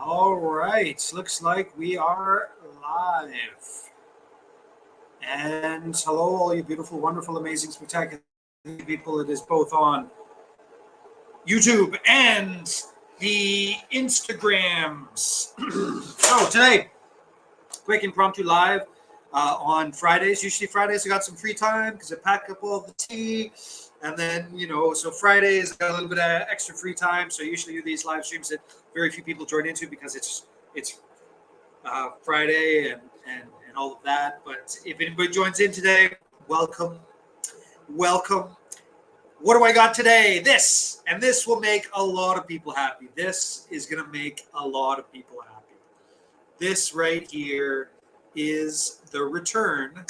All right, looks like we are live. And hello, all you beautiful, wonderful, amazing, spectacular people. It is both on YouTube and the Instagrams. So today, quick impromptu live on Fridays. Usually Fridays I got some free time because I pack up all the tea. And then, so Fridays I got a little bit of extra free time. So I usually do these live streams that very few people join into because it's Friday and all of that. But if anybody joins in today, welcome. Welcome. What do I got today? This. And this will make a lot of people happy. This is going to make a lot of people happy. This right here is the return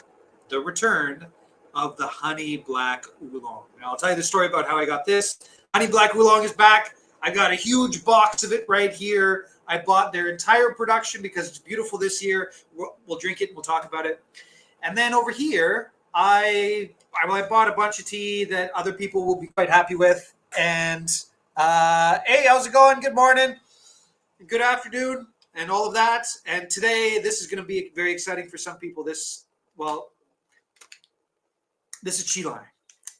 of the honey black oolong. Now I'll tell you the story about how I got this. Honey black oolong is back. I got a huge box of it right here. I bought their entire production because it's beautiful this year. We'll drink it and we'll talk about it. And then over here, I bought a bunch of tea that other people will be quite happy with. And hey, how's it going? Good morning. Good afternoon. And all of that. And today, this is going to be very exciting for some people. This is Chilai.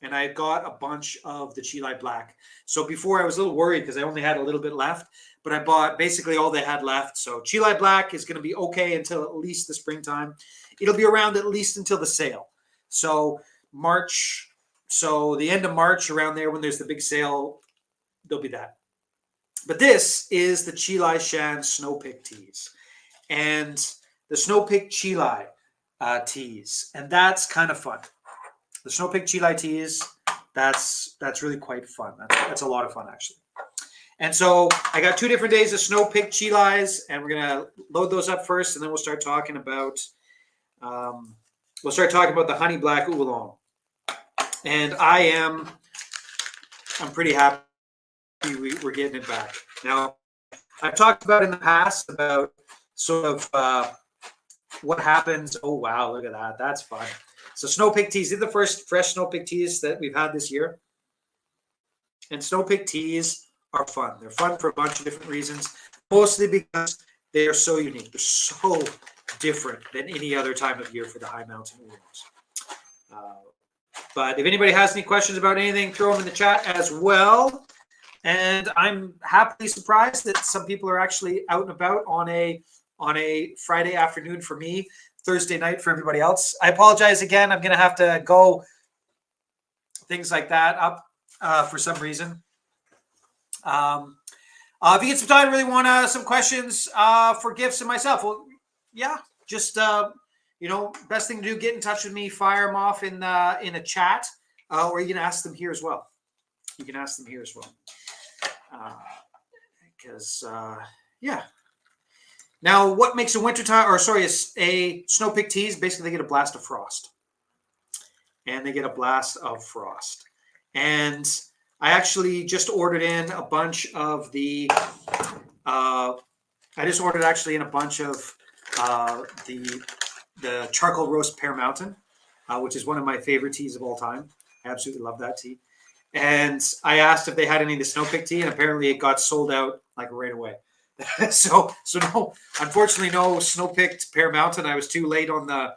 And I got a bunch of the Chilai Black. So before I was a little worried because I only had a little bit left, but I bought basically all they had left. So Chilai Black is going to be okay until at least the springtime. It'll be around at least until the sale. So March, so the end of March around there when there's the big sale, there'll be that. But this is the Chilai Shan Snow Pick Teas. And the Snow Pick Chilai teas. And that's kind of fun. The Snow Pick Chilai teas, that's really quite fun. That's a lot of fun, actually. And so I got 2 different days of Snow Pick Chilais, and we're going to load those up first, and then we'll start talking about the honey black oolong. And I'm pretty happy we're getting it back. Now, I've talked about in the past about sort of what happens. Oh, wow, look at that. That's fun. So Snow Pick teas, these are the first fresh Snow Pick teas that we've had this year. And Snow Pick teas are fun. They're fun for a bunch of different reasons, mostly because they are so unique. They're so different than any other time of year for the high mountain oolongs. But if anybody has any questions about anything, throw them in the chat as well. And I'm happily surprised that some people are actually out and about on a Friday afternoon for me, Thursday night for everybody else. I apologize again. I'm going to have to go things like that up for some reason. If you get some time, really want some questions for gifts and myself. Well, yeah, just best thing to do, get in touch with me, fire them off in a chat, or you can ask them here as well. You can ask them here as well, because yeah. Now, what makes a Snow Pick teas? Basically, they get a blast of frost. And I actually just ordered in a bunch of the the charcoal roast pear mountain, which is one of my favorite teas of all time. I absolutely love that tea. And I asked if they had any of the Snow Pick tea, and apparently it got sold out like right away. so no, unfortunately, no Snow Picked Pear Mountain. I was too late on the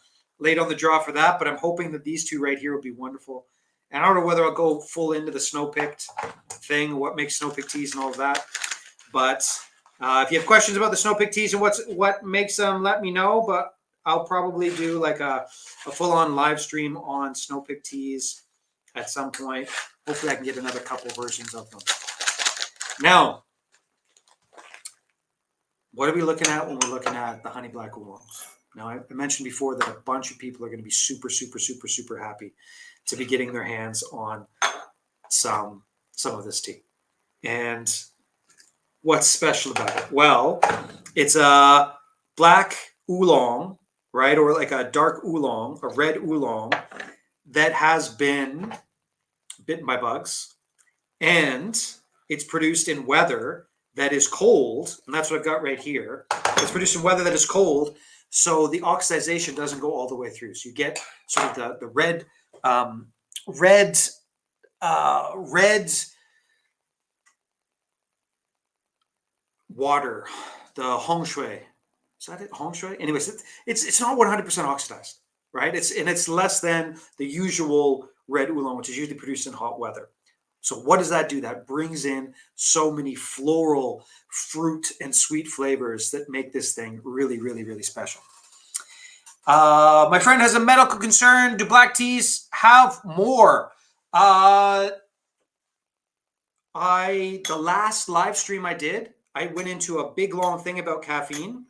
draw for that, but I'm hoping that these 2 right here will be wonderful. And I don't know whether I'll go full into the Snow Picked thing, what makes Snow Pick teas and all of that. But if you have questions about the Snow Pick teas and what makes them, let me know. But I'll probably do like a full-on live stream on Snow Pick teas at some point. Hopefully I can get another couple versions of them. Now, what are we looking at when we're looking at the honey black oolongs? Now, I mentioned before that a bunch of people are going to be super, super, super, super happy to be getting their hands on some of this tea. And what's special about it? Well, it's a black oolong, right? Or like a dark oolong, a red oolong that has been bitten by bugs. And it's produced in weather that is cold, and that's what I've got right here. It's produced in weather that is cold, so the oxidization doesn't go all the way through. So you get sort of the red water the Hong Shui. Is that it? Hong Shui? Anyways, it's not 100% oxidized, right? It's less than the usual red oolong, which is usually produced in hot weather. So what does that do? That brings in so many floral, fruit, and sweet flavors that make this thing really, really, really special. My friend has a medical concern. Do black teas have more? The last live stream I did, I went into a big long thing about caffeine.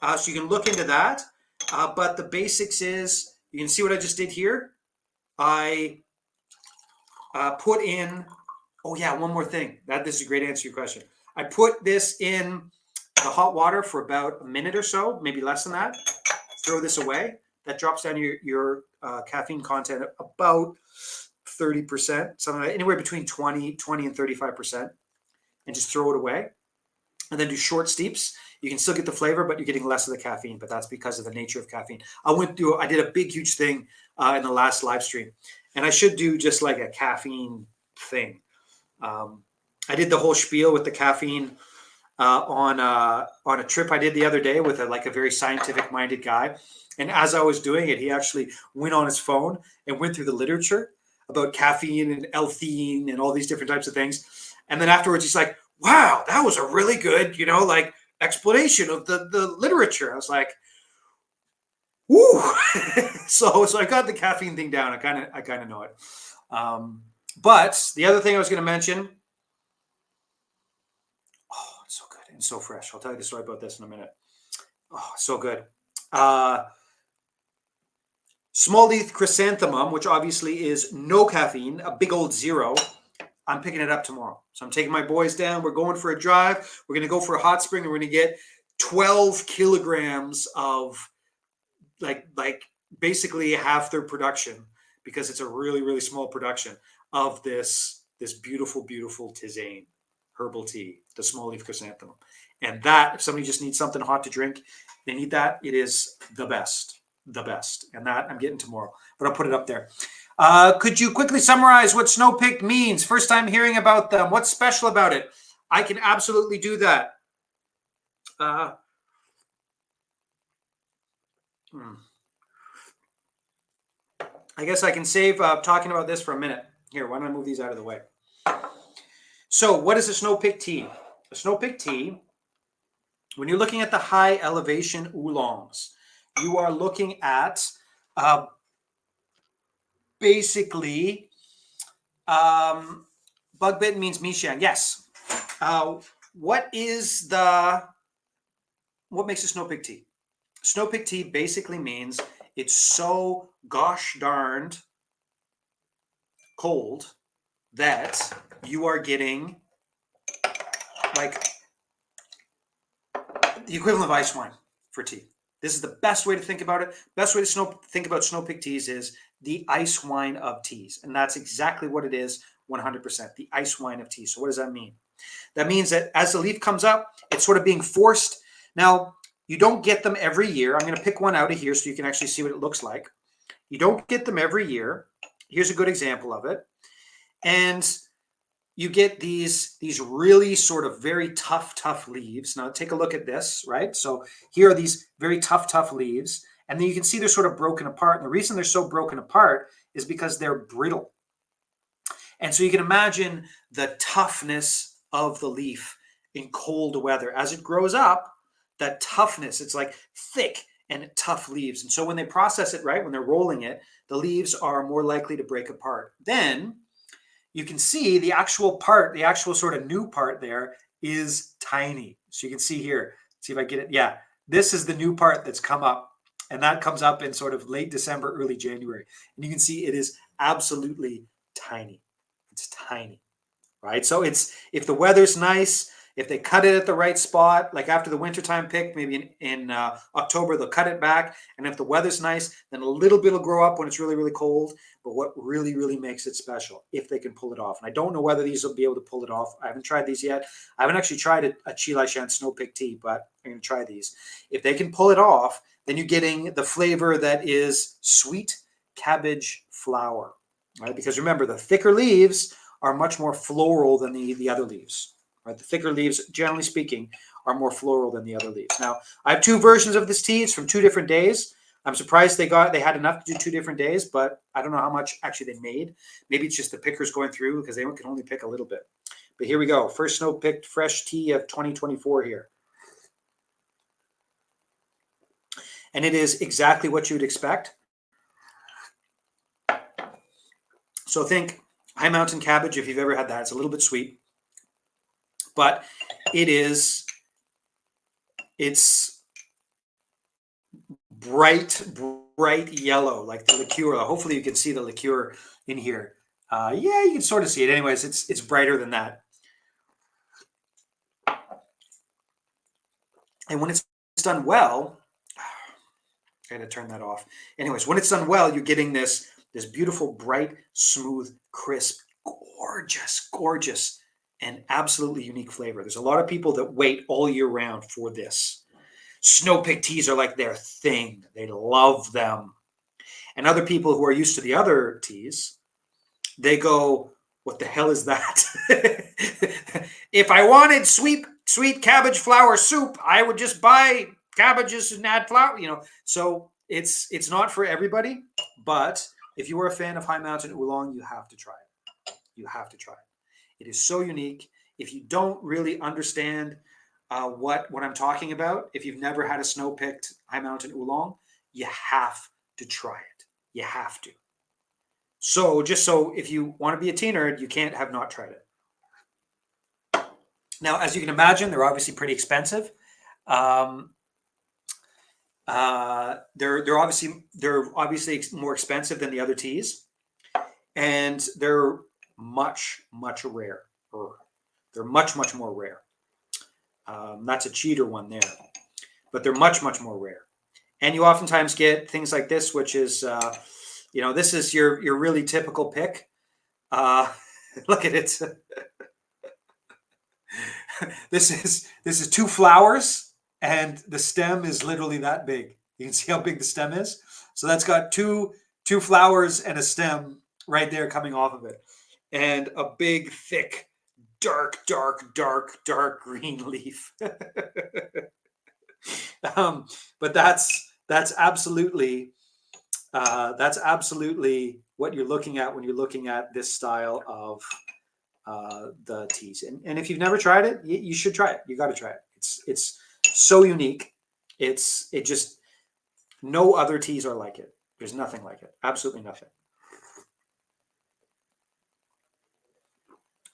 So you can look into that. But the basics is, you can see what I just did here. I put in, oh yeah, one more thing. This is a great answer to your question. I put this in the hot water for about a minute or so, maybe less than that. Throw this away. That drops down your caffeine content about 30%, something like anywhere between 20 and 35%, and just throw it away. And then do short steeps. You can still get the flavor, but you're getting less of the caffeine, but that's because of the nature of caffeine. I did a big, huge thing in the last live stream, and I should do just like a caffeine thing. I did the whole spiel with the caffeine on a trip I did the other day with a very scientific-minded guy. And as I was doing it, he actually went on his phone and went through the literature about caffeine and L-theine and all these different types of things. And then afterwards, he's like, wow, that was a really good, explanation of the literature. I was like, woo. so I got the caffeine thing down. I kind of know it. But the other thing I was going to mention, oh, it's so good and so fresh. I'll tell you the story about this in a minute. Oh, so good. Small leaf chrysanthemum, which obviously is no caffeine, a big old zero. I'm picking it up tomorrow. So I'm taking my boys down. We're going for a drive. We're going to go for a hot spring, and we're going to get 12 kilograms of like basically half their production, because it's a really, really small production of this beautiful, beautiful tisane herbal tea, the small leaf chrysanthemum. And that, if somebody just needs something hot to drink, they need that. It is the best. And that I'm getting tomorrow, but I'll put it up there. Could you quickly summarize what snow-picked means? First time hearing about them. What's special about it? I can absolutely do that. I guess I can save talking about this for a minute. Here, why don't I move these out of the way? So what is a snow-picked tea? A snow-picked tea, when you're looking at the high elevation oolongs, you are looking at basically bug bitten means Mishang. Yes. What makes a snow-picked tea? Snow-picked tea basically means it's so gosh darned cold that you are getting like the equivalent of ice wine for tea. This is the best way to think about it. Best way to think about snow-picked teas is the ice wine of teas. And that's exactly what it is, 100%, the ice wine of tea. So what does that mean? That means that as the leaf comes up, it's sort of being forced. Now, you don't get them every year. I'm going to pick one out of here so you can actually see what it looks like. You don't get them every year. Here's a good example of it. And you get these really sort of very tough leaves. Now take a look at this, right? So here are these very tough leaves. And then you can see they're sort of broken apart. And the reason they're so broken apart is because they're brittle. And so you can imagine the toughness of the leaf in cold weather. As it grows up, that toughness, it's like thick and tough leaves. And so when they process it, right, when they're rolling it, the leaves are more likely to break apart. Then you can see the actual sort of new part there is tiny. So you can see here, see if I get it. Yeah, this is the new part that's come up, and that comes up in sort of late December, early January. And you can see it is absolutely tiny. It's tiny, right? So it's, if the weather's nice, if they cut it at the right spot, like after the wintertime pick, maybe in October, they'll cut it back. And if the weather's nice, then a little bit will grow up when it's really, really cold. But what really, really makes it special, if they can pull it off. And I don't know whether these will be able to pull it off. I haven't tried these yet. I haven't actually tried a Chi Shan snow-picked tea, but I'm going to try these. If they can pull it off, then you're getting the flavor that is sweet cabbage flower, right? Because remember, the thicker leaves are much more floral than the other leaves. Right? The thicker leaves, generally speaking, are more floral than the other leaves. Now, I have two versions of this tea. It's from 2 different days. I'm surprised they had enough to do 2 different days, but I don't know how much actually they made. Maybe it's just the pickers going through because they can only pick a little bit. But here we go. First snow-picked fresh tea of 2024 here. And it is exactly what you would expect. So think high mountain cabbage if you've ever had that. It's a little bit sweet, but it's bright yellow, like the liqueur. Hopefully you can see the liqueur in here. Yeah, you can sort of see it. Anyways, it's brighter than that. And when it's done well, I gotta turn that off. Anyways, when it's done well, you're getting this beautiful, bright, smooth, crisp, gorgeous, and absolutely unique flavor. There's a lot of people that wait all year round for this. Snow-picked teas are like their thing. They love them. And other people who are used to the other teas, they go, what the hell is that? If I wanted sweet cabbage flour soup, I would just buy cabbages and add flour, So it's not for everybody, but if you are a fan of High Mountain Oolong, you have to try it. You have to try it. It is so unique. If you don't really understand what I'm talking about, if you've never had a snow-picked High Mountain Oolong, you have to try it. You have to. So just so if you want to be a tea nerd, you can't have not tried it. Now, as you can imagine, they're obviously pretty expensive. They're obviously more expensive than the other teas, and they're much rarer. They're much more rare. That's a cheater one there, but they're much more rare. And you oftentimes get things like this, which is, this is your really typical pick. Look at it. This is 2 flowers, and the stem is literally that big. You can see how big the stem is. So that's got two flowers and a stem right there coming off of it, and a big, thick, dark green leaf. But that's absolutely what you're looking at when you're looking at this style of the teas. And if you've never tried it, you should try it. You got to try it. It's so unique. It just, no other teas are like it. There's nothing like it. Absolutely nothing.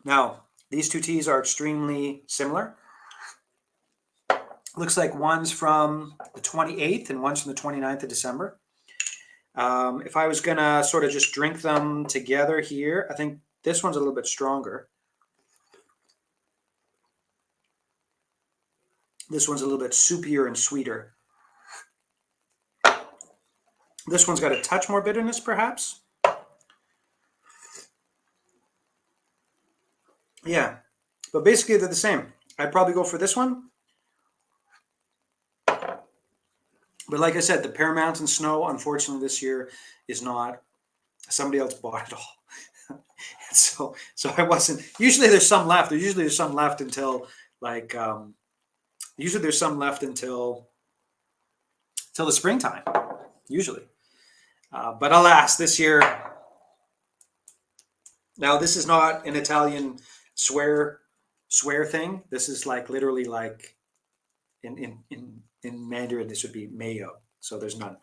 Now, these 2 teas are extremely similar. Looks like one's from the 28th and one's from the 29th of December. If I was going to sort of just drink them together here, I think this one's a little bit stronger. This one's a little bit soupier and sweeter. This one's got a touch more bitterness, perhaps. Yeah, but basically they're the same. I'd probably go for this one. But like I said, the Pear Mountain Snow, unfortunately, this year is not. Somebody else bought it all. so I wasn't. Usually there's some left. There's some left until like. Usually there's some left until the springtime. Usually, but alas, this year. Now this is not an Italian swear thing. This is like literally like in Mandarin, this would be mayo. So there's none.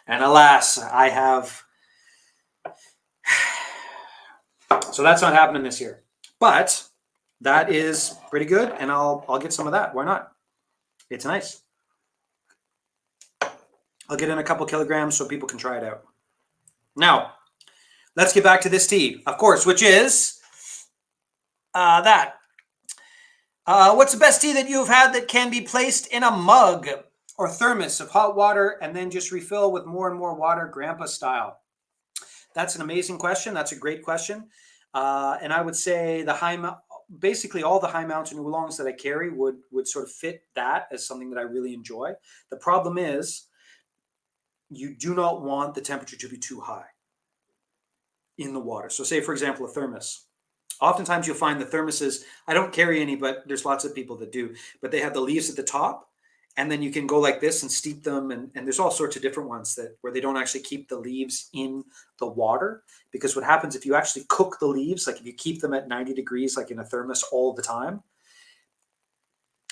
And alas, I have. So that's not happening this year. But that is pretty good, and I'll get some of that. Why not? It's nice. I'll get in a couple kilograms so people can try it out. Now, let's get back to this tea, of course, which is that. What's the best tea that you've had that can be placed in a mug or thermos of hot water and then just refill with more and more water, grandpa style? That's an amazing question. That's a great question. And I would say basically all the High Mountain Oolongs that I carry would sort of fit that as something that I really enjoy. The problem is you do not want the temperature to be too high in the water. So say, for example, a thermos. Oftentimes you'll find the thermoses, I don't carry any, but there's lots of people that do, but they have the leaves at the top, and then you can go like this and steep them, and there's all sorts of different ones that where they don't actually keep the leaves in the water, because what happens if you actually cook the leaves, like if you keep them at 90 degrees, like in a thermos all the time,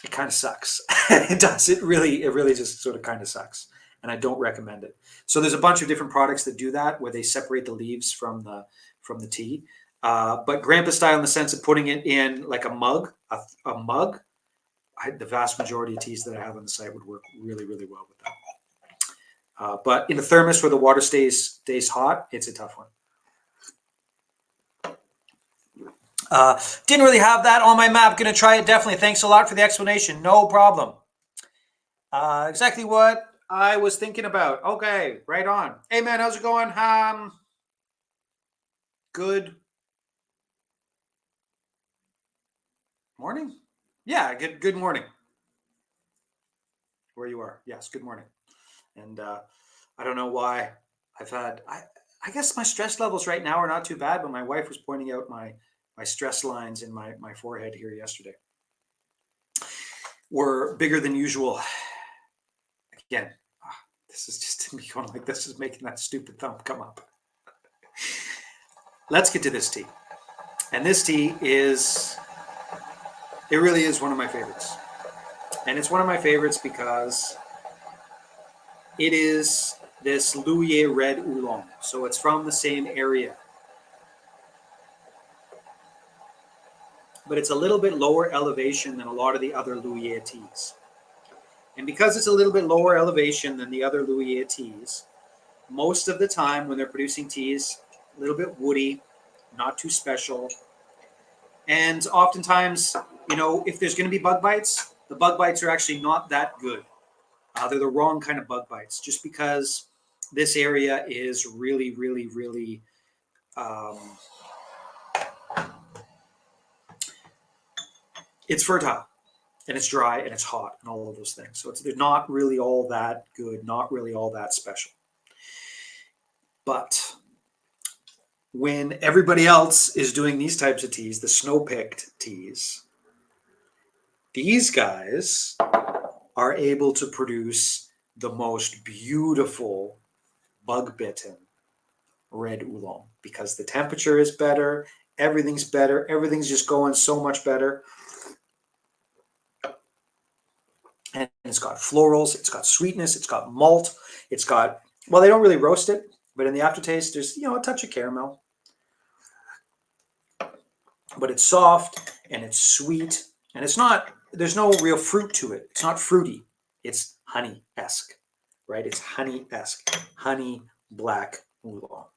it kind of sucks. It does. It really just sort of kind of sucks. And I don't recommend it. So there's a bunch of different products that do that, where they separate the leaves from the tea. But grandpa style, in the sense of putting it in like a mug, a mug. The vast majority of teas that I have on the site would work really well with that. But in a thermos where the water stays hot, it's a tough one. Didn't really have that on my map. Going to try it, definitely. Thanks a lot for the explanation. No problem. Exactly what I was thinking about. Okay, right on. Hey man, how's it going? Good morning. Yeah, good morning. Where you are? Yes, good morning. And I don't know why I've had. I guess my stress levels right now are not too bad, but my wife was pointing out my stress lines in my forehead here yesterday were bigger than usual. Again, this is just me going like this is making that stupid thumb come up. Let's get to this tea. And this tea it really is one of my favorites. And it's one of my favorites because it is this Louis Red Oolong. So it's from the same area. But it's a little bit lower elevation than a lot of the other Louis teas. And because it's a little bit lower elevation than the other Louis teas, most of the time when they're producing teas, a little bit woody, not too special. And oftentimes, if there's going to be bug bites, the bug bites are actually not that good. They're the wrong kind of bug bites, just because this area is really it's fertile, and it's dry, and it's hot, and all of those things. So they're not really all that good, not really all that special. But when everybody else is doing these types of teas, the snow-picked teas, these guys are able to produce the most beautiful bug-bitten red oolong, because the temperature is better, everything's just going so much better. And it's got florals, it's got sweetness, it's got malt, it's got, well, they don't really roast it, but in the aftertaste, there's, a touch of caramel. But it's soft and it's sweet, and there's no real fruit to it. It's not fruity. It's honey-esque, right? It's honey-esque, honey black oolong.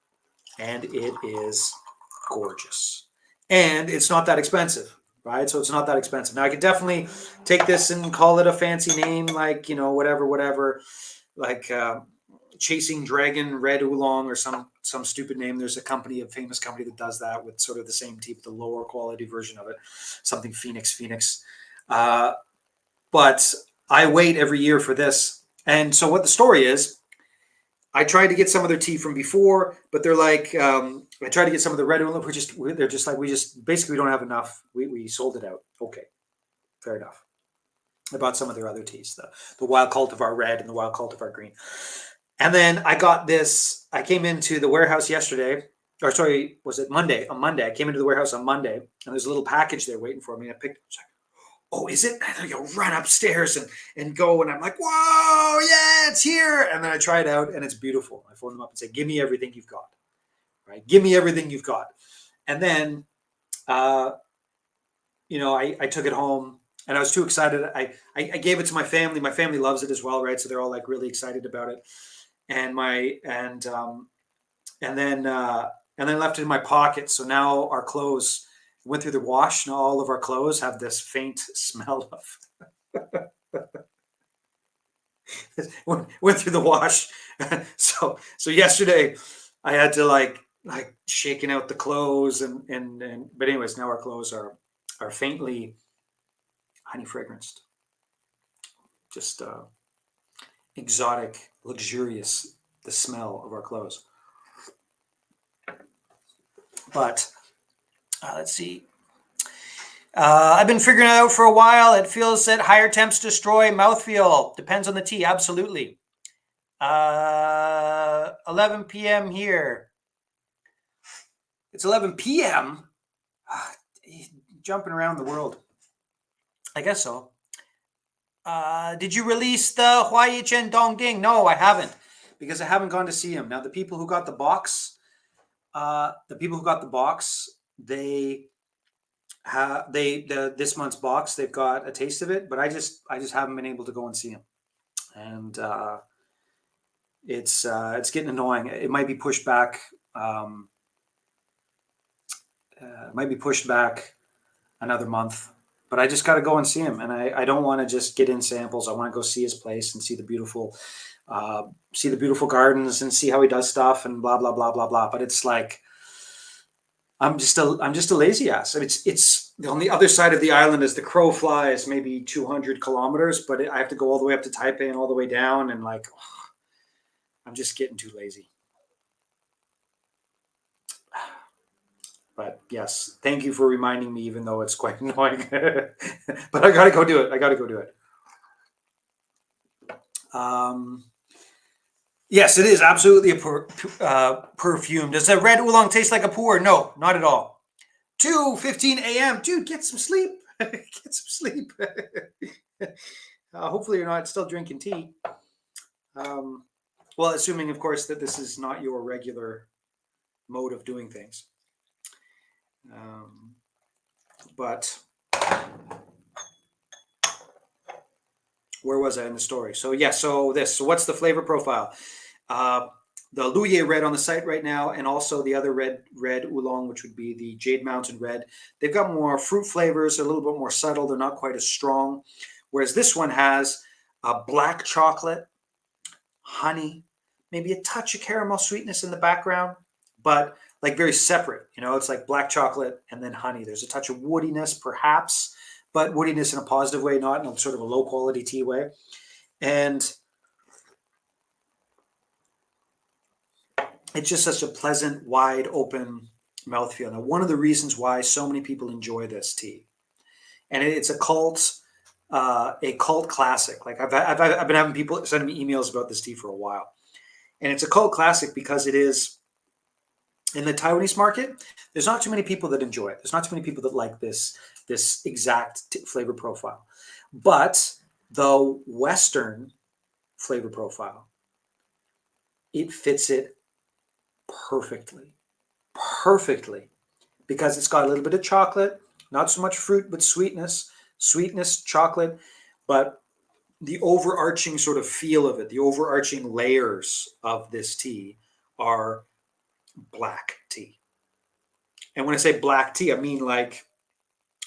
And it is gorgeous. And it's not that expensive, right? So it's not that expensive. Now I could definitely take this and call it a fancy name, like, whatever, like Chasing Dragon Red Oolong or some stupid name. There's a famous company that does that with sort of the same tea, but the lower quality version of it, something Phoenix. But I wait every year for this. And so what the story is, I tried to get some of their tea from before, but they're like, I tried to get some of the red oolong. They're just like, we don't have enough. We sold it out. Okay, fair enough. I bought some of their other teas, the Wild Cultivar Red and the Wild Cultivar Green. And then I got this. I came into the warehouse yesterday, or sorry, was it Monday? On Monday, I came into the warehouse on Monday, and there's a little package there waiting for me. I picked it. Like, oh, is it? And I run upstairs and go, and I'm like, whoa, yeah, it's here. And then I try it out, and it's beautiful. I phone them up and say, give me everything you've got, right? Give me everything you've got. And then, I took it home, and I was too excited. I gave it to my family. My family loves it as well, right? So they're all like really excited about it. And then left it in my pocket. So now our clothes went through the wash. Now all of our clothes have this faint smell of went through the wash. So yesterday I had to like shaking out the clothes and but anyways, now our clothes are faintly honey fragranced. Just exotic, luxurious, the smell of our clothes. But Let's see. I've been figuring it out for a while. It feels that higher temps destroy mouthfeel. Depends on the tea. Absolutely. 11 p.m. here. It's 11 p.m. Jumping around the world. I guess so. Did you release the Huai Chen Dong Ding? No, I haven't, because I haven't gone to see him. Now, the people who got the box, they this month's box, they've got a taste of it, but I just haven't been able to go and see him, and it's getting annoying. It might be pushed back. Another month, but I just got to go and see him, and I don't want to just get in samples. I want to go see his place and see the beautiful gardens and see how he does stuff and blah blah blah blah blah. But it's like I'm just a lazy ass. It's on the other side of the island as the crow flies, maybe 200 kilometers, but I have to go all the way up to Taipei and all the way down, and like I'm just getting too lazy. But yes, thank you for reminding me, even though it's quite annoying. But I gotta go do it. Yes, it is absolutely a perfume. Does a red oolong taste like a pour? No, not at all. 2:15 a.m. Dude, get some sleep. Get some sleep. Hopefully you're not still drinking tea. Well, assuming, of course, that this is not your regular mode of doing things. But where was I in the story? So yeah, so what's the flavor profile? The Luye red on the site right now, and also the other red oolong, which would be the Jade Mountain red. They've got more fruit flavors, they're a little bit more subtle, they're not quite as strong. Whereas this one has black chocolate, honey, maybe a touch of caramel sweetness in the background, but like very separate. It's like black chocolate and then honey. There's a touch of woodiness, perhaps, but woodiness in a positive way, not in a sort of a low quality tea way. And it's just such a pleasant, wide open mouthfeel. Now, one of the reasons why so many people enjoy this tea, and it's a cult classic. Like I've been having people sending me emails about this tea for a while, and it's a cult classic because it is. In the Taiwanese market, there's not too many people that enjoy it. There's not too many people that like this exact flavor profile. But the Western flavor profile, it fits it perfectly, because it's got a little bit of chocolate, not so much fruit, but sweetness, chocolate, but the overarching sort of feel of it, the overarching layers of this tea are black tea. And when I say black tea, I mean like,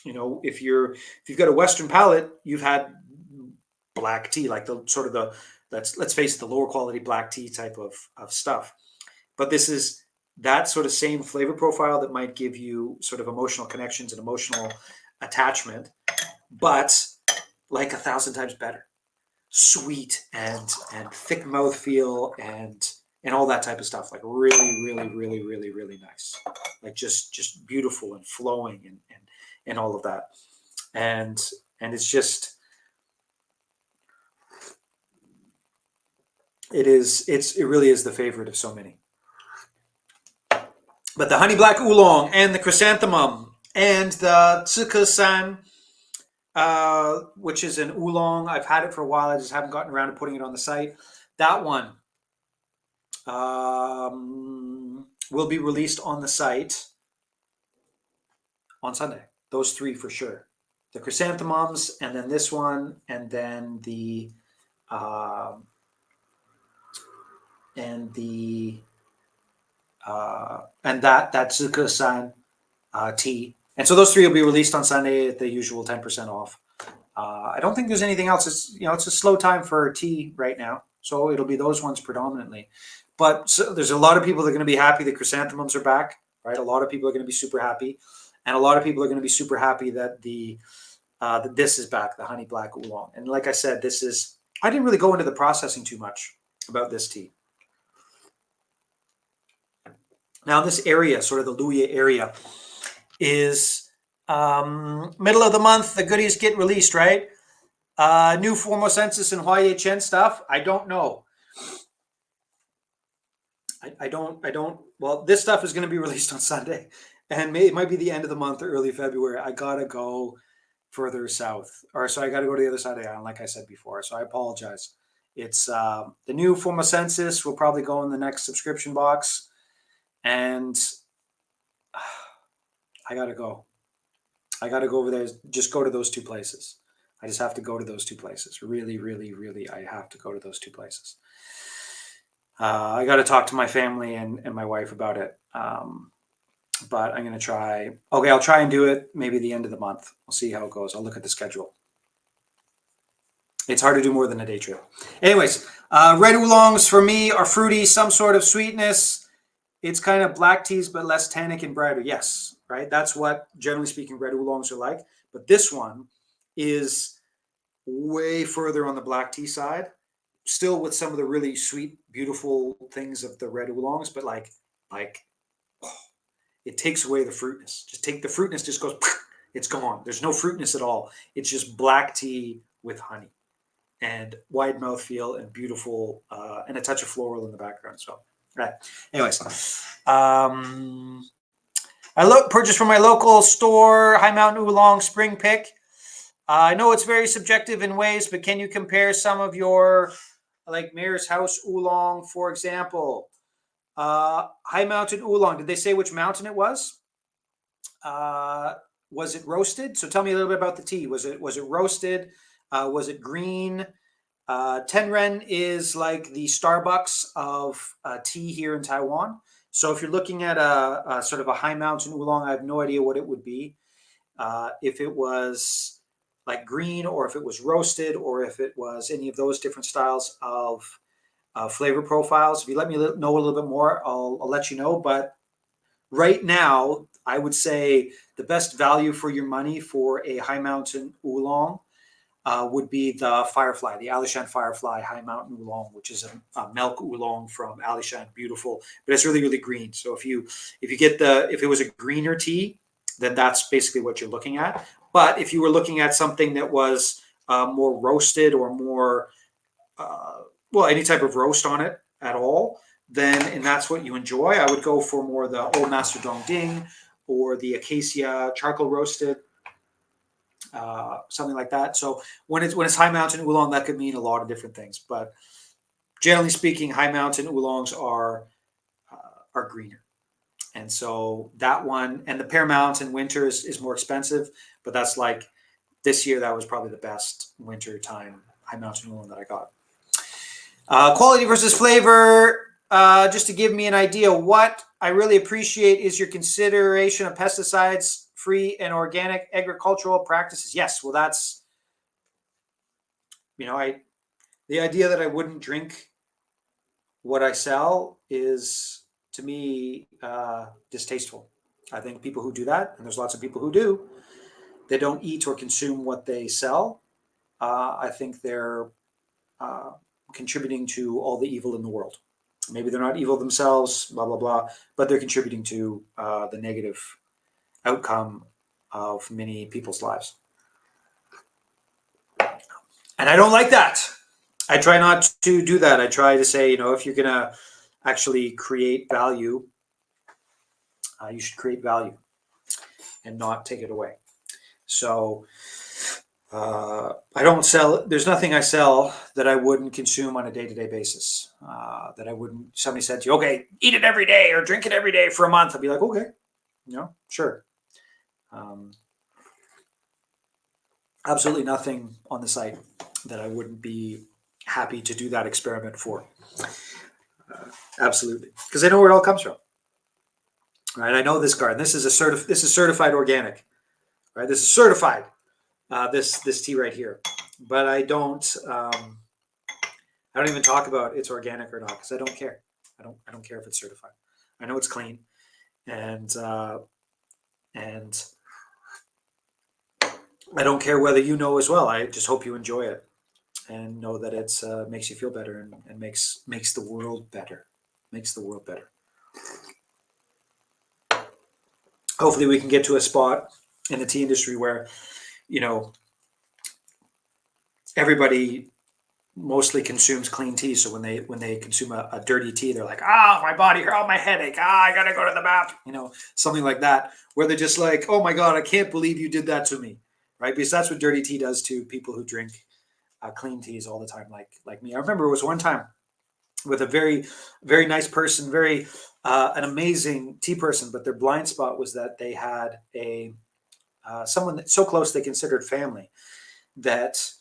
if you've got a Western palate, you've had black tea, like the sort of the let's face it, the lower quality black tea type of stuff. But this is that sort of same flavor profile that might give you sort of emotional connections and emotional attachment, but like 1,000 times better. Sweet and thick mouthfeel and all that type of stuff. Like really, really, really, really, really nice. Like just beautiful and flowing and all of that. And it's just it really is the favorite of so many. But the honey black oolong and the chrysanthemum and the tsukusan, which is an oolong, I've had it for a while. I just haven't gotten around to putting it on the site. That one will be released on the site on Sunday. Those three for sure. The chrysanthemums, and then this one, and then the that Tsukusan tea. And so those three will be released on Sunday at the usual 10% off. I don't think there's anything else. It's a slow time for tea right now, so it'll be those ones predominantly. But there's a lot of people that are going to be happy that chrysanthemums are back, right? A lot of people are going to be super happy, and a lot of people are going to be super happy that that this is back, the honey black oolong. And like I said, I didn't really go into the processing too much about this tea. Now, this area, sort of the Luya area, is middle of the month, the goodies get released, right? New Formosensis and Huaye Chen stuff. I don't know. I don't. Well, this stuff is going to be released on Sunday, and it might be the end of the month or early February. I gotta go further south, or so I got to go to the other side of the island, like I said before. So I apologize. It's the new Formosensis will probably go in the next subscription box, and I gotta go. I gotta go over there. Just go to those two places. I just have to go to those two places. Really, really, really, I have to go to those two places. I got to talk to my family and my wife about it. But I'm going to try. Okay, I'll try and do it maybe the end of the month. We'll see how it goes. I'll look at the schedule. It's hard to do more than a day trip. Anyways, red oolongs for me are fruity, some sort of sweetness. It's kind of black teas, but less tannic and brighter. Yes, right? That's what, generally speaking, red oolongs are like. But this one is way further on the black tea side, still with some of the really sweet, beautiful things of the red oolongs, but like oh, it takes away the fruitness. Just take the fruitness, just goes, it's gone. There's no fruitness at all. It's just black tea with honey and wide mouthfeel and beautiful, and a touch of floral in the background. So, right. Anyways, I purchased from my local store, High Mountain Oolong Spring Pick. I know it's very subjective in ways, but can you compare some of like Mayor's House Oolong, for example? High Mountain Oolong. Did they say which mountain it was? Was it roasted? So tell me a little bit about the tea. Was it roasted? Was it green? Tenren is like the Starbucks of tea here in Taiwan. So if you're looking at a sort of a High Mountain Oolong, I have no idea what it would be. If it was like green, or if it was roasted, or if it was any of those different styles of flavor profiles. If you let me know a little bit more, I'll let you know. But right now, I would say the best value for your money for a High Mountain Oolong would be the Firefly, the Alishan Firefly High Mountain Oolong, which is a milk oolong from Alishan. Beautiful, but it's really, really green. So if you get if it was a greener tea, then that's basically what you're looking at. But if you were looking at something that was more roasted, or more well, any type of roast on it at all, then, and that's what you enjoy, I would go for more the Old Master Dong Ding or the Acacia charcoal roasted, something like that. So when it's High Mountain Oolong, that could mean a lot of different things. But generally speaking, High Mountain Oolongs are greener. And so that one, and the Paramount in winter is more expensive, but that's like this year, that was probably the best winter time High Mountain Oolong that I got. Quality versus flavor, just to give me an idea, what I really appreciate is your consideration of pesticides free and organic agricultural practices. Yes, well, that's, the idea that I wouldn't drink what I sell is, to me, distasteful. I think people who do that, and there's lots of people who do, they don't eat or consume what they sell. I think they're contributing to all the evil in the world. Maybe they're not evil themselves, blah, blah, blah, but they're contributing to the negative outcome of many people's lives. And I don't like that. I try not to do that. I try to say, if you're going to actually create value, you should create value and not take it away. So I don't sell, there's nothing I sell that I wouldn't consume on a day-to-day basis. That I wouldn't, somebody said to you, okay, eat it every day or drink it every day for a month. I'd be like, okay, sure. Absolutely nothing on the site that I wouldn't be happy to do that experiment for. Absolutely, because I know where it all comes from. Right, I know this garden. This is certified organic. Right, this is certified. This tea right here, but I don't even talk about it's organic or not, because I don't care. I don't care if it's certified. I know it's clean, and I don't care whether you know as well. I just hope you enjoy it and know that it's makes you feel better and makes the world better. Makes the world better. hopefully we can get to a spot in the tea industry where, you know, everybody mostly consumes clean tea. So when they consume a dirty tea, they're like, my body, oh, my headache, I gotta go to the bathroom, something like that, where they're just like, oh my God, I can't believe you did that to me, right? Because that's what dirty tea does to people who drink clean teas all the time, like me. I remember it was one time with a very, very nice person, very an amazing tea person, but their blind spot was that they had a someone that's so close they considered family that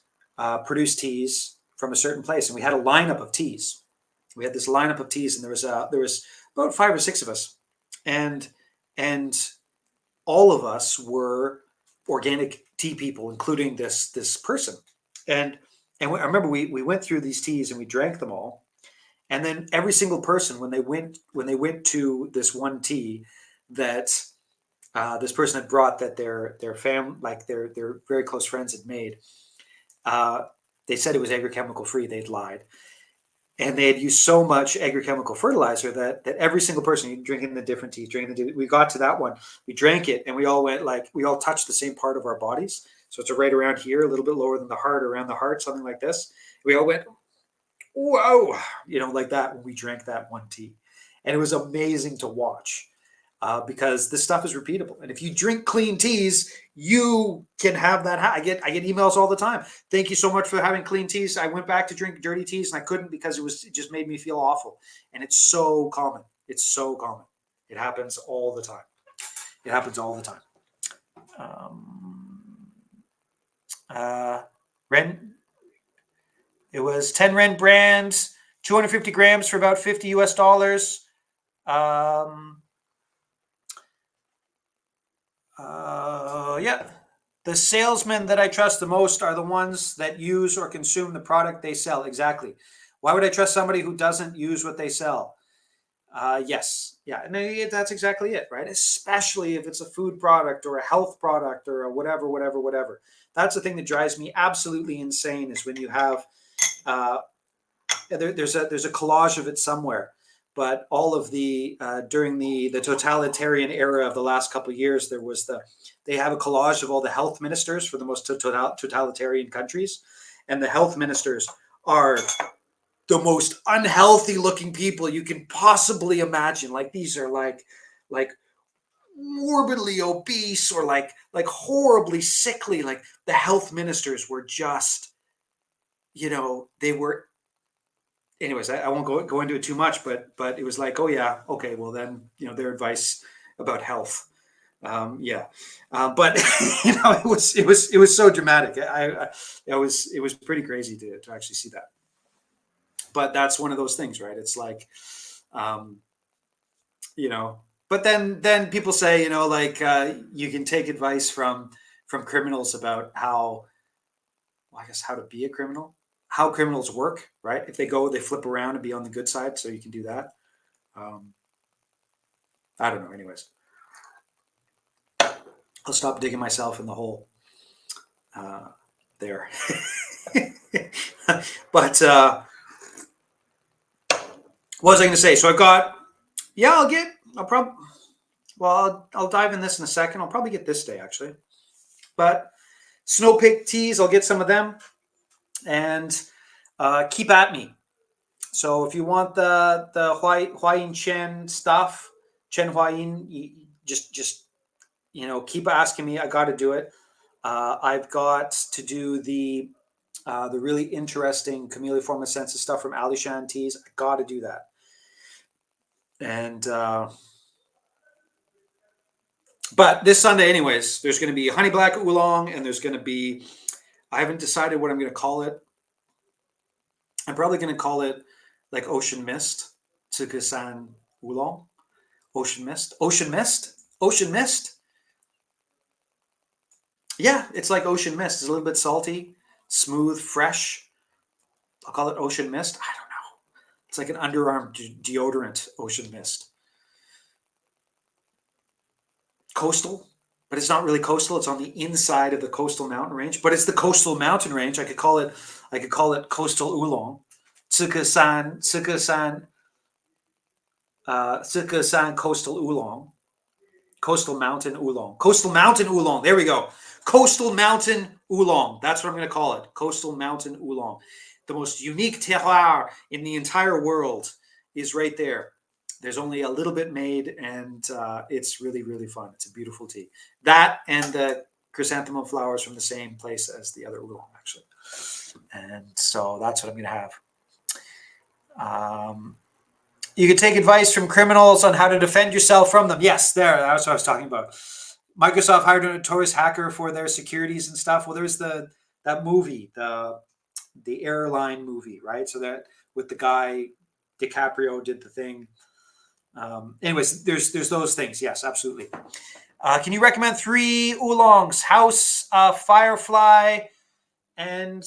produced teas from a certain place, and we had a lineup of teas. We had this lineup of teas, and there was about 5 or 6 of us, and and all of us were organic tea people, including this person, and I remember we went through these teas and we drank them all, and then every single person when they went to this one tea that this person had brought that their fam like their very close friends had made. Uh, they said it was agrochemical free. They'd lied, and they had used so much agrochemical fertilizer that every single person drinking the different tea, we got to that one, we drank it, and we all went like we all touched the same part of our bodies. So it's right around here, a little bit lower than the heart, around the heart, something like this. We all went, whoa, like that when we drank that one tea, and it was amazing to watch because this stuff is repeatable. And if you drink clean teas, you can have that. I get emails all the time. Thank you so much for having clean teas. I went back to drink dirty teas and I couldn't because it just made me feel awful. And it's so common. It's so common. It happens all the time. It happens all the time. Ren. It was 10 Ren brands, 250 grams for about $50 US. Yeah. The salesmen that I trust the most are the ones that use or consume the product they sell. Exactly. Why would I trust somebody who doesn't use what they sell? Yes. Yeah. And that's exactly it, right? Especially if it's a food product or a health product or a whatever. That's the thing that drives me absolutely insane is when you have, there's a collage of it somewhere, but all of the during the totalitarian era of the last couple of years, they have a collage of all the health ministers for the most totalitarian countries, and the health ministers are the most unhealthy looking people you can possibly imagine. Like these are like morbidly obese or like horribly sickly. Like the health ministers were just, they were. Anyways, I won't go into it too much, but it was like, oh yeah, okay, well then, their advice about health, yeah, but it was so dramatic. It was pretty crazy to actually see that. But that's one of those things, right? It's like, um, you know, but then people say, like you can take advice from criminals about how, well, I guess how to be a criminal, how criminals work, right? If they flip around and be on the good side, so you can do that. Um, I don't know. Anyways, I'll stop digging myself in the hole uh, there. But what was I going to say? So I've got, yeah, I'll probably, well, I'll dive in this in a second. I'll probably get this day actually, but snow pig teas, I'll get some of them, and keep at me. So if you want the Huayin Chen stuff, Chen Huayin, just keep asking me. I got to do it. I've got to do the really interesting Camellia formosensis stuff from Alishan teas. I got to do that. And but this Sunday, anyways, there's going to be honey black oolong, and there's going to be. I haven't decided what I'm going to call it. I'm probably going to call it like Ocean Mist, Tsukusan Oolong, Ocean Mist, Ocean Mist, Ocean Mist. Yeah, it's like Ocean Mist. It's a little bit salty, smooth, fresh. I'll call it Ocean Mist. I don't know. It's like an underarm deodorant, Ocean Mist. Coastal, but it's not really coastal. It's on the inside of the coastal mountain range, but it's the coastal mountain range. I could call it Coastal Oolong, Tsukusan Coastal Oolong. Coastal Mountain Oolong. Coastal Mountain Oolong. There we go. Coastal Mountain Oolong. That's what I'm going to call it. Coastal Mountain Oolong. The most unique terroir in the entire world is right there. There's only a little bit made, and it's really, really fun. It's a beautiful tea. That and the chrysanthemum flowers from the same place as the other Oolong, actually. And so that's what I'm going to have. You can take advice from criminals on how to defend yourself from them. Yes, that's what I was talking about. Microsoft hired a notorious hacker for their securities and stuff. Well, there's that movie, the airline movie, right? So that with the guy DiCaprio did the thing. Anyways, there's those things. Yes, absolutely. Can you recommend 3 oolongs? House, Firefly, and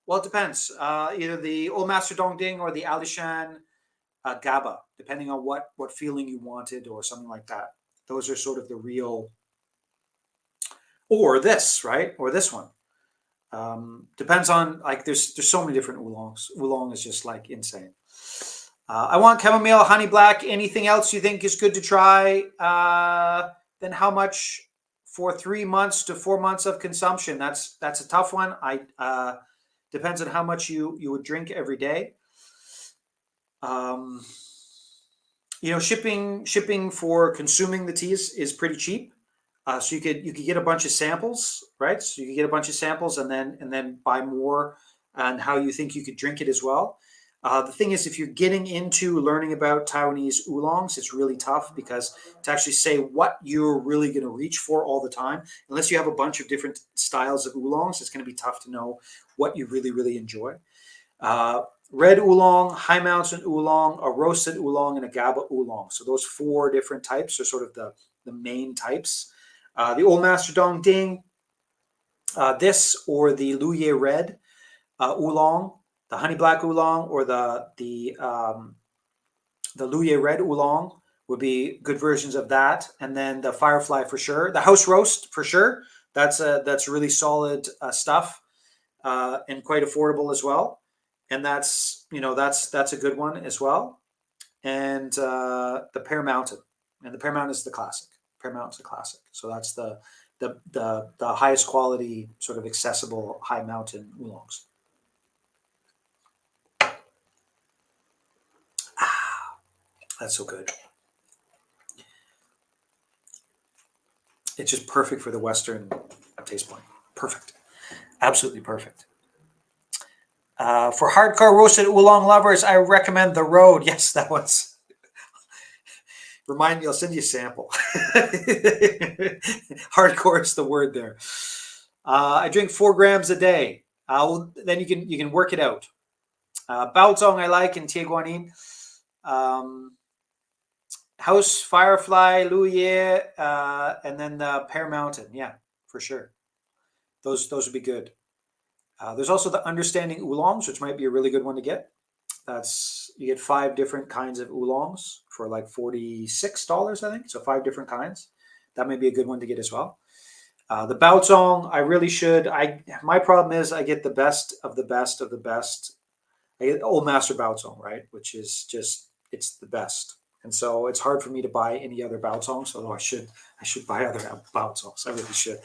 well, it depends. Either the Old Master Dong Ding or the Alishan GABA, depending on what feeling you wanted or something like that. Those are sort of the real, or this, right? Or this one. Depends on, like, there's so many different oolongs. Oolong is just like insane. I want chamomile, honey black. Anything else you think is good to try? Then how much for 3 months to 4 months of consumption? That's a tough one. Depends on how much you would drink every day. Shipping for consuming the teas is pretty cheap. So you could get a bunch of samples, right? So you could get a bunch of samples and then buy more and how you think you could drink it as well. The thing is, if you're getting into learning about Taiwanese oolongs, it's really tough because to actually say what you're really going to reach for all the time, unless you have a bunch of different styles of oolongs, it's going to be tough to know what you really, really enjoy. Red oolong, high mountain oolong, a roasted oolong, and a GABA oolong. So those 4 different types are sort of the main types. The Old Master Dong Ding, this or the Luye Red oolong, the honey black oolong, or the Luye Red oolong would be good versions of that. And then the Firefly for sure, the house roast for sure. That's really solid stuff and quite affordable as well. And that's a good one as well. And the Pear Mountain, and the Pear Mountain is the classic. Pear Mountain's the classic. So that's the highest quality, sort of accessible high mountain oolongs. That's so good. It's just perfect for the Western taste point. Perfect. Absolutely perfect. For hardcore roasted oolong lovers, I recommend The Road. Yes, that one's. Remind me, I'll send you a sample. Hardcore is the word there. I drink 4 grams a day. Then you can work it out. Baozong I like in Tieguanin. House, Firefly, Luye, and then the Pear Mountain. Yeah, for sure. Those would be good. There's also the Understanding Oolongs, which might be a really good one to get. You get 5 different kinds of oolongs for like $46, I think. So 5 different kinds. That may be a good one to get as well. The Baozong, I really should. My problem is I get the best of the best of the best. I get Old Master Baozong, right? Which is just, it's the best. And so it's hard for me to buy any other Baozongs, although I should buy other Baozongs. I really should,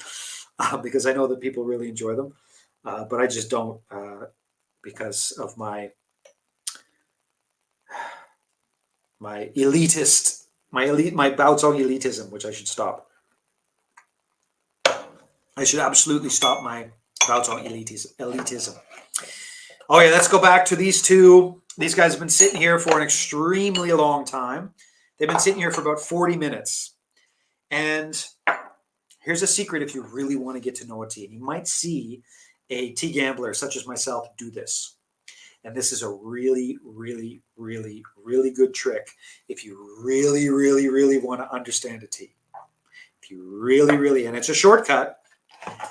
because I know that people really enjoy them. But I just don't because of my Baozong elitism, which I should stop. I should absolutely stop my Baozong elitism. Oh yeah, let's go back to these 2. These guys have been sitting here for an extremely long time. They've been sitting here for about 40 minutes. And here's a secret if you really want to get to know a tea. And you might see a tea gambler such as myself do this. And this is a really, really, really, really good trick if you really, really, really want to understand a tea. If you really, really, and it's a shortcut,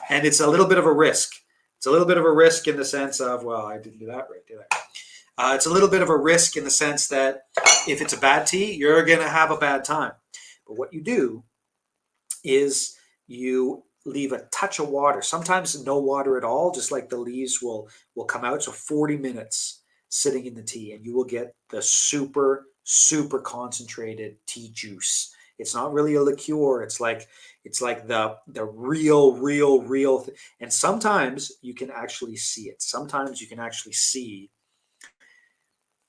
and it's a little bit of a risk. It's a little bit of a risk in the sense of, well, I didn't do that right, did I? It's a little bit of a risk in the sense that if it's a bad tea, you're going to have a bad time. But what you do is you leave a touch of water, sometimes no water at all, just like the leaves will come out. So 40 minutes sitting in the tea, and you will get the super, super concentrated tea juice It's not really a liqueur. It's like the real. And sometimes you can actually see it. Sometimes you can actually see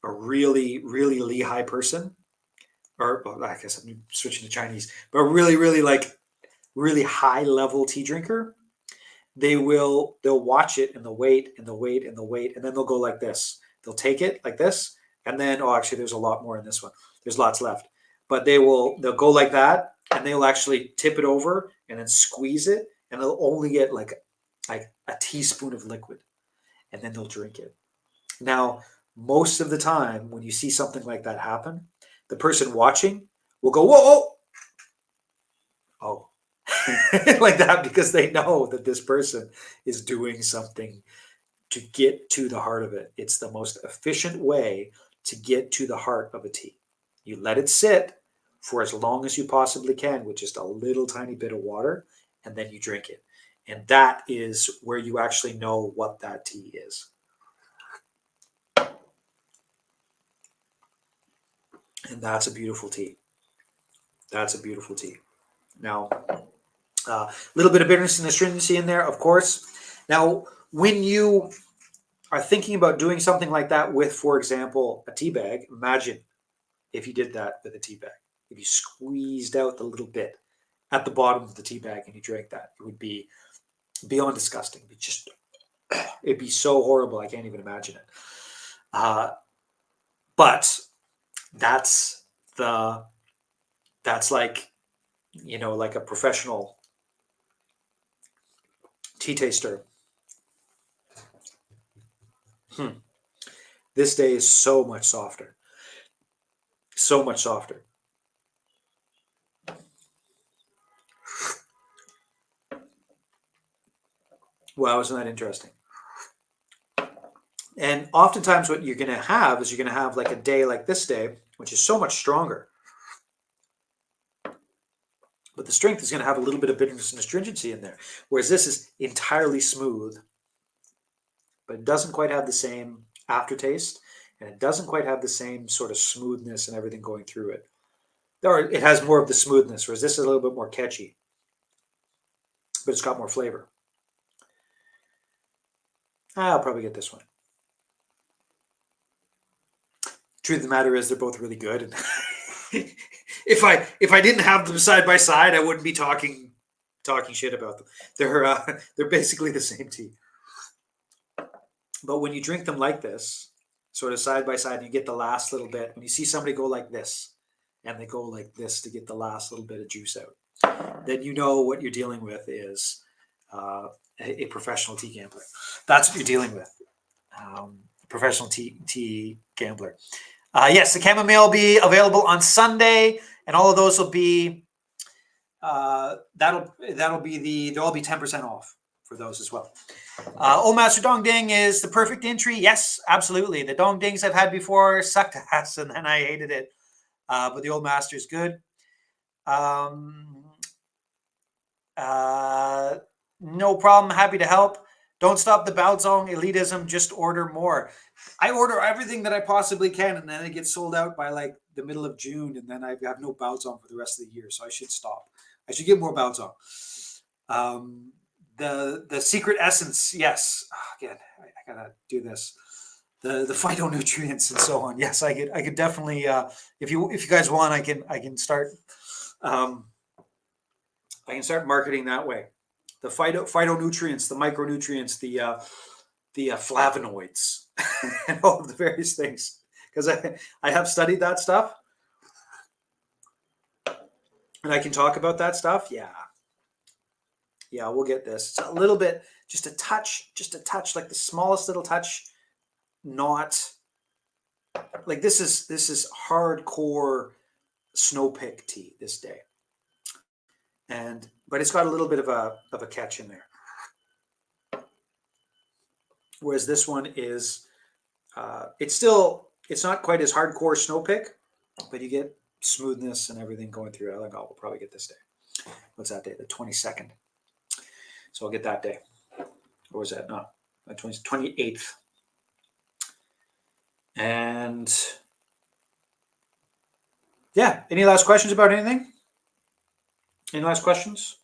a really Lehigh person, or well, I guess I'm switching to Chinese, but really like really high level tea drinker. They'll watch it and they'll wait and they'll wait and they'll wait and then they'll go like this. They'll take it like this, and then oh, actually, there's a lot more in this one. There's lots left, but they'll go like that, and they'll actually tip it over and then squeeze it, and they'll only get like a teaspoon of liquid, and then they'll drink it. Now, most of the time, when you see something like that happen, the person watching will go, whoa, oh, like that, because they know that this person is doing something to get to the heart of it. It's the most efficient way to get to the heart of a tea. You let it sit for as long as you possibly can with just a little tiny bit of water, and then you drink it. And that is where you actually know what that tea is. And that's a beautiful tea. That's a beautiful tea. Now, a little bit of bitterness and astringency in there, of course. Now, when you are thinking about doing something like that with, for example, a tea bag, imagine if you did that with a tea bag. If you squeezed out the little bit at the bottom of the tea bag and you drank that, it would be beyond disgusting. It'd be so horrible. I can't even imagine it. But that's like, like a professional tea taster. This day is so much softer. So much softer. Wow, isn't that interesting? And oftentimes what you're going to have is you're going to have like a day like this day, which is so much stronger. But the strength is going to have a little bit of bitterness and astringency in there. Whereas this is entirely smooth, but it doesn't quite have the same aftertaste, and it doesn't quite have the same sort of smoothness and everything going through it. Or it has more of the smoothness, whereas this is a little bit more catchy, but it's got more flavor. I'll probably get this one. Truth of the matter is, they're both really good. And if I didn't have them side by side, I wouldn't be talking shit about them. They're basically the same tea. But when you drink them like this, sort of side by side, and you get the last little bit, when you see somebody go like this, and they go like this to get the last little bit of juice out, then you know what you're dealing with is a professional tea gambler. That's what you're dealing with. Professional tea gambler. Yes, the chamomile will be available on Sunday, and all of those will be they'll all be 10% off for those as well. Old Master Dong Ding is the perfect entry. Yes, absolutely. The Dong Dings I've had before sucked ass, and then I hated it. But the Old Master is good. No problem. Happy to help. Don't stop the Baozong elitism. Just order more. I order everything that I possibly can, and then it gets sold out by like the middle of June, and then I have no Baozong for the rest of the year. So I should stop. I should get more Baozong. The secret essence, yes. Oh, again, I gotta do this. The phytonutrients and so on. Yes, I could definitely. If you guys want, I can start. I can start marketing that way. The phytonutrients, the micronutrients, the flavonoids, and all of the various things. Because I have studied that stuff, and I can talk about that stuff. Yeah, we'll get this. It's a little bit, just a touch, like the smallest little touch. Not like this is hardcore snow pick tea this day, but it's got a little bit of a catch in there. Whereas this one is, it's not quite as hardcore snow pick, but you get smoothness and everything going through. I think we'll probably get this day. What's that day? The 22nd. So I'll get that day. Or was that? No, the 28th. And yeah, any last questions about anything? Any last questions?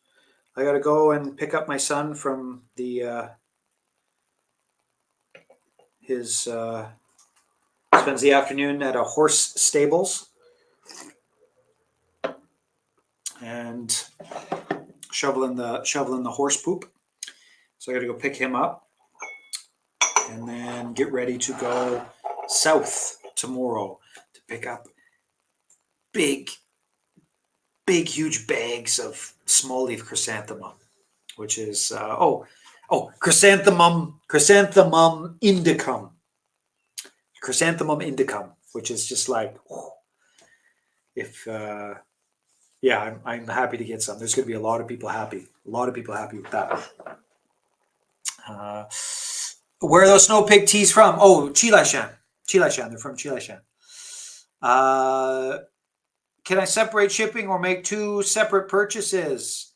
I got to go and pick up my son from the his spends the afternoon at a horse stables and shoveling the horse poop. So I got to go pick him up and then get ready to go south tomorrow to pick up big, huge bags of small leaf chrysanthemum, which is chrysanthemum indicum, which is just like if yeah, I'm happy to get some. There's going to be a lot of people happy. A lot of people happy with that. Where are those snow pig teas from? Oh, Chilashan. They're from Chilashan. Can I separate shipping or make 2 separate purchases?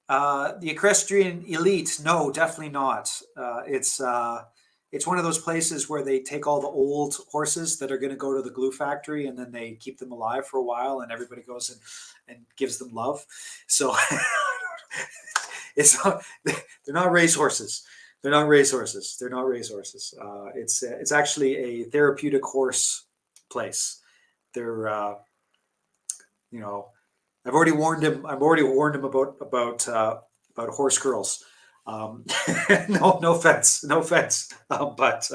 The Equestrian Elite? No, definitely not. It's one of those places where they take all the old horses that are going to go to the glue factory, and then they keep them alive for a while, and everybody goes and gives them love. So it's not, they're not race horses. They're not racehorses. It's actually a therapeutic horse place. They're I've already warned him. About horse girls. No offense, but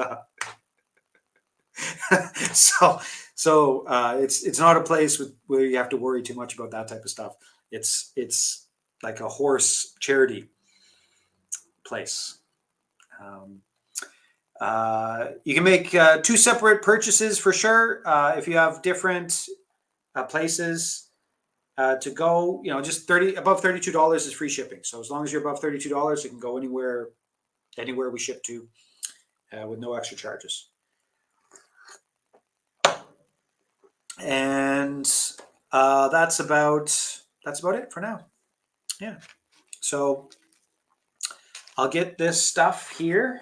it's not a place where you have to worry too much about that type of stuff. It's like a horse charity place. You can make 2 separate purchases for sure if you have different places to go. Just above $32 is free shipping. So as long as you're above $32, you can go anywhere we ship to with no extra charges. And that's about it for now. Yeah. So I'll get this stuff here.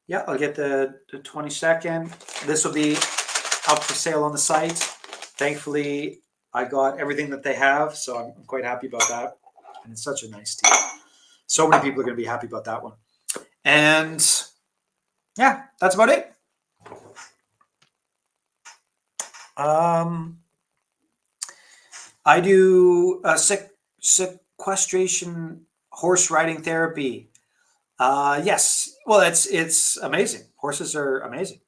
Yeah, I'll get the 22nd. This will be up for sale on the site. Thankfully, I got everything that they have, so I'm quite happy about that. And it's such a nice tea. So many people are going to be happy about that one. And yeah, that's about it. I do sequestration horse riding therapy. Yes. Well, it's amazing. Horses are amazing.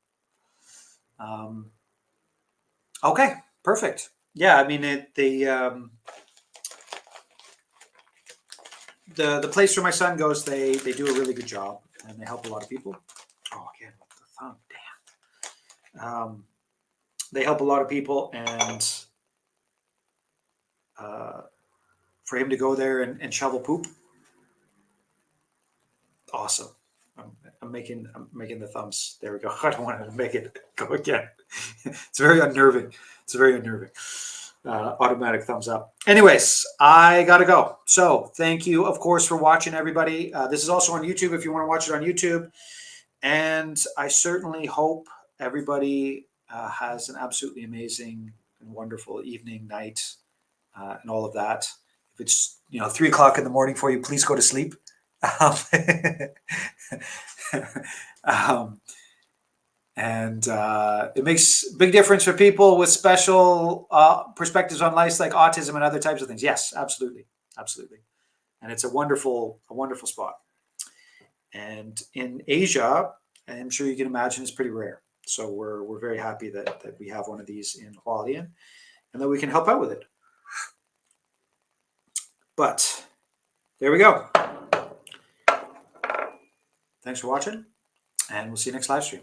Okay, perfect. Yeah, I mean the place where my son goes, they do a really good job and they help a lot of people. Oh, again, the thumb, damn. They help a lot of people, and for him to go there and shovel poop, awesome. I'm making the thumbs. There we go. I don't want to make it go again. It's very unnerving. Automatic thumbs up. Anyways, I gotta go. So thank you, of course, for watching, everybody. This is also on YouTube if you want to watch it on YouTube. And I certainly hope everybody has an absolutely amazing and wonderful evening, night, and all of that. If it's 3 o'clock in the morning for you, please go to sleep. And it makes a big difference for people with special perspectives on life, like autism and other types of things. Yes, absolutely. And it's a wonderful spot. And in Asia, I'm sure you can imagine, it's pretty rare. So we're very happy that we have one of these in Hualien and that we can help out with it. But there we go. Thanks for watching, and we'll see you next live stream.